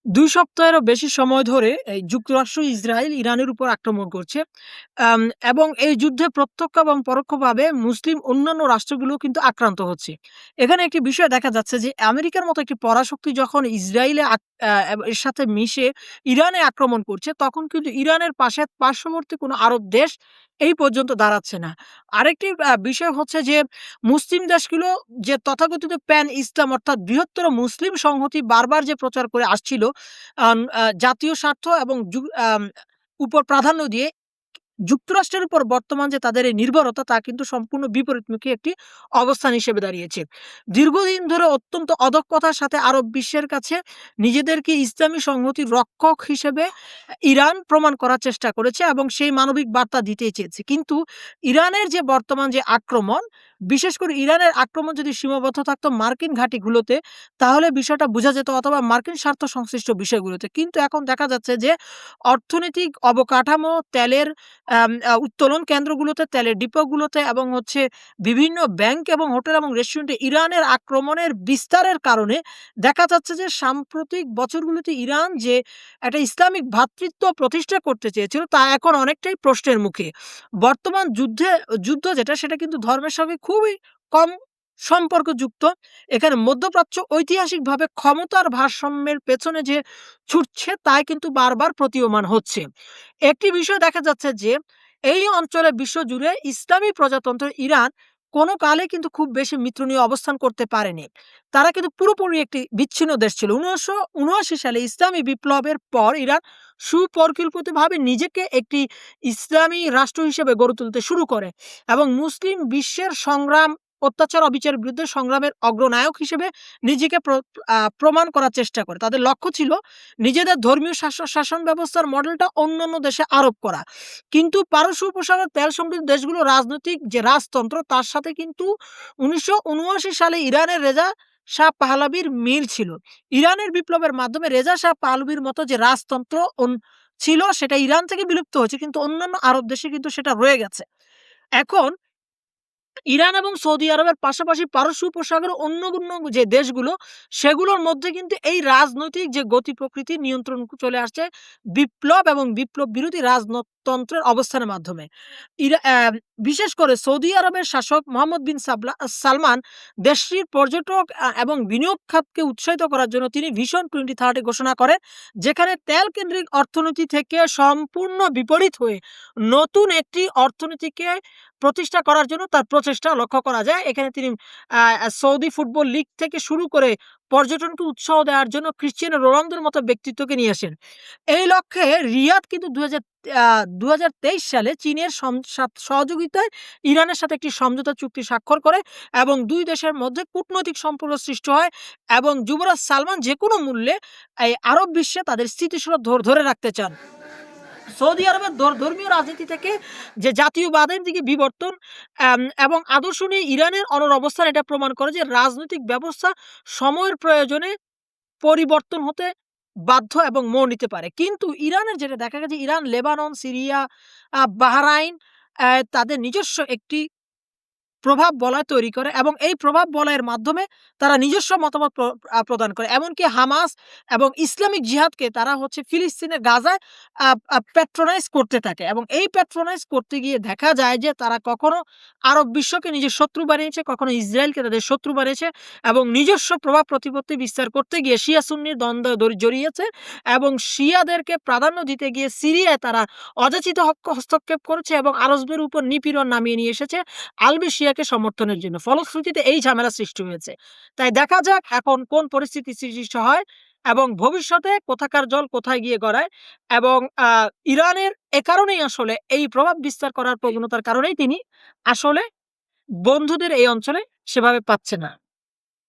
২ সপ্তাহেরও বেশি সময় ধরে এই যুক্তরাষ্ট্র, ইসরায়েল ইরানের উপর আক্রমণ করছে। আম এবং এই যুদ্ধে প্রত্যক্ষ এবং পরোক্ষভাবে মুসলিম অন্যান্য রাষ্ট্রগুলোও কিন্তু আক্রান্ত হচ্ছে। এখানে একটি বিষয় দেখা যাচ্ছে যে আমেরিকার মতো একটি পরাশক্তি যখন ইসরায়েলে আক আ এব এর সাথে মিশে ইরানে আক্রমণ করছে, তখন কিন্তু ইরানের পার্শ্ববর্তী কোনো আরব দেশ এই পর্যন্ত দাঁড়াচ্ছে না। আরেকটি বিষয় হচ্ছে যে মুসলিম দেশগুলো যে তথাকথিত প্যান ইসলাম অর্থাৎ বৃহত্তর মুসলিম সংহতি বারবার যে প্রচার করে আসছিল জাতীয় স্বার্থ এবং উপর প্রাধান্য দিয়ে যুক্তরাষ্ট্রের উপর বর্তমান যে তাদের এই নির্ভরতা তা কিন্তু সম্পূর্ণ বিপরীতমুখী একটি অবস্থান হিসেবে দাঁড়িয়েছে। দীর্ঘদিন ধরে অত্যন্ত অদক্ষতার সাথে আরব বিশ্বের কাছে নিজেদেরকে ইসলামী সংহতির রক্ষক হিসেবে ইরান প্রমাণ করার চেষ্টা করেছে এবং সেই মানবিক বার্তা দিতেই চেয়েছে। কিন্তু ইরানের যে বর্তমান যে আক্রমণ, বিশেষ করে ইরানের আক্রমণ যদি সীমাবদ্ধ থাকতো মার্কিন ঘাঁটিগুলোতে, তাহলে বিষয়টা বুঝা যেত অথবা মার্কিন স্বার্থ সংশ্লিষ্ট বিষয়গুলোতে। কিন্তু এখন দেখা যাচ্ছে যে অর্থনৈতিক অবকাঠামো, তেলের উত্তোলন কেন্দ্রগুলোতে, তেলের ডিপোগুলোতে এবং হচ্ছে বিভিন্ন ব্যাংক এবং হোটেল এবং রেস্টুরেন্টে ইরানের আক্রমণের বিস্তারের কারণে দেখা যাচ্ছে যে সাম্প্রতিক বছরগুলোতে ইরান যে একটা ইসলামিক ভ্রাতৃত্ব প্রতিষ্ঠা করতে চেয়েছিল তা এখন অনেকটাই প্রশ্নের মুখে। বর্তমান যুদ্ধ যেটা সেটা কিন্তু ধর্মের সঙ্গে খুবই কম সম্পর্কযুক্ত। এখানে মধ্যপ্রাচ্য ঐতিহাসিকভাবে ক্ষমতার ভারসাম্যের পেছনে যে ছুটছে তাই কিন্তু বারবার প্রতীয়মান হচ্ছে। একটি বিষয় দেখা যাচ্ছে যে এই অঞ্চলে বিশ্বজুড়ে ইসলামী প্রজাতন্ত্র ইরান কোনো কালে কিন্তু খুব বেশি মিত্রনীয় অবস্থান করতে পারেনি। তারা কিন্তু পুরোপুরি একটি বিচ্ছিন্ন দেশ ছিল। ১৯৭৯ সালে ইসলামী বিপ্লবের পর ইরান সুপরিকল্পিতভাবে নিজেকে একটি ইসলামী রাষ্ট্র হিসেবে গড়ে তুলতে শুরু করে এবং মুসলিম বিশ্বের সংগ্রাম, অত্যাচার, অবিচারের বিরুদ্ধে সংগ্রামের অগ্রনায়ক হিসেবে নিজেকে প্রমাণ করার চেষ্টা করে। তাদের লক্ষ্য ছিল নিজেদের ধর্মীয় শাসন ব্যবস্থার মডেলটা অন্যান্য দেশে আরোপ করা। কিন্তু পারস্য উপসাগর তেল সমৃদ্ধ দেশগুলো রাজনৈতিক যে রাজতন্ত্র তার সাথে কিন্তু ১৯৭৯ সালে ইরানের রেজা শাহ পাহলাভির মিল ছিল। ইরানের বিপ্লবের মাধ্যমে রেজা শাহ পাহলভির মতো যে রাজতন্ত্র ছিল সেটা ইরান থেকে বিলুপ্ত হয়েছে কিন্তু অন্যান্য আরব দেশে কিন্তু সেটা রয়ে গেছে। এখন ইরান এবং সৌদি আরবের পাশাপাশি পারস্য উপসাগরের অন্য যে দেশগুলো, সেগুলোর মধ্যে কিন্তু এই রাজনৈতিক যে গতি প্রকৃতির নিয়ন্ত্রণ চলে আসছে বিপ্লব এবং বিপ্লব বিরোধী রাজতন্ত্রের অবস্থানের মাধ্যমে। ইরা অ্যা বিশেষ করে সৌদি আরবের শাসক মোহাম্মদ বিন সালমান দেশটির পর্যটক এবং বিনিয়োগ খাতকে উৎসাহিত করার জন্য তিনি ভিশন 2030 ঘোষণা করেন। যেখানে তেল কেন্দ্রিক অর্থনীতি থেকে সম্পূর্ণ বিপরীত হয়ে নতুন একটি অর্থনীতিকে প্রতিষ্ঠা করার জন্য তার প্রচেষ্টা লক্ষ্য করা যায়। এখানে তিনি আ সৌদি ফুটবল লীগ থেকে শুরু করে পর্যটনকে উৎসাহ দেওয়ার জন্য ক্রিশ্চিয়ানো রোনালদোর মতো ব্যক্তিত্বকে নিয়ে আসেন। এই লক্ষ্যে রিয়াদ কিন্তু ২০২৩ সালে চীনের সহযোগিতায় ইরানের সাথে একটি সমঝোতা চুক্তি স্বাক্ষর করে এবং ২ দেশের মধ্যে কূটনৈতিক সম্পর্ক সৃষ্টি হয় এবং যুবরাজ সালমান যেকোনো মূল্যে এই আরব বিশ্বে তাদের স্থিতিশীলতা ধরে রাখতে চান। সৌদি আরবের ধর্মীয় রাজনীতি থেকে যে জাতীয়বাদের দিকে বিবর্তন এবং আদর্শ নিয়ে ইরানের অনড় অবস্থান এটা প্রমাণ করে যে রাজনৈতিক ব্যবস্থা সময়ের প্রয়োজনে পরিবর্তন হতে বাধ্য এবং মোড় নিতে পারে। কিন্তু ইরানের যেটা দেখা গেছে ইরান, লেবানন, সিরিয়া, বাহরাইন তাদের নিজস্ব একটি প্রভাব বলয় তৈরি করে এবং এই প্রভাব বলয়ের মাধ্যমে তারা নিজস্ব মতামত প্রদান করে। এমনকি হামাস এবং ইসলামিক জিহাদকে তারা হচ্ছে ফিলিস্তিনের গাজায় আ আ প্যাট্রোনাইজ করতে থাকে এবং এই প্যাট্রোনাইজ করতে গিয়ে দেখা যায় যে তারা কখনো আরব বিশ্বকে নিজের শত্রু বানিয়েছে, কখনো ইসরায়েলকে তাদের শত্রু বানিয়েছে এবং নিজস্ব প্রভাব প্রতিপত্তি বিস্তার করতে গিয়ে শিয়া সুন্নির দ্বন্দ্ব জড়িয়েছে এবং শিয়াদেরকে প্রাধান্য দিতে গিয়ে সিরিয়ায় তারা অযাচিত হস্তক্ষেপ করেছে এবং আরবদের উপর নিপীড়ন নামিয়ে নিয়ে এসেছে আলবি শিয়াকে সমর্থনের জন্য। ফলশ্রুতিতে এই ঝামেলা সৃষ্টি হয়েছে। তাই দেখা যাক এখন কোন পরিস্থিতি সৃষ্টি হয় এবং ভবিষ্যতে কোথাকার জল কোথায় গিয়ে গড়ায় এবং আ ইরানের এ কারণেই আসলে এই প্রভাব বিস্তার করার প্রবণতার কারণেই তিনি আসলে বন্ধুদের এই অঞ্চলে সেভাবে পাচ্ছে না।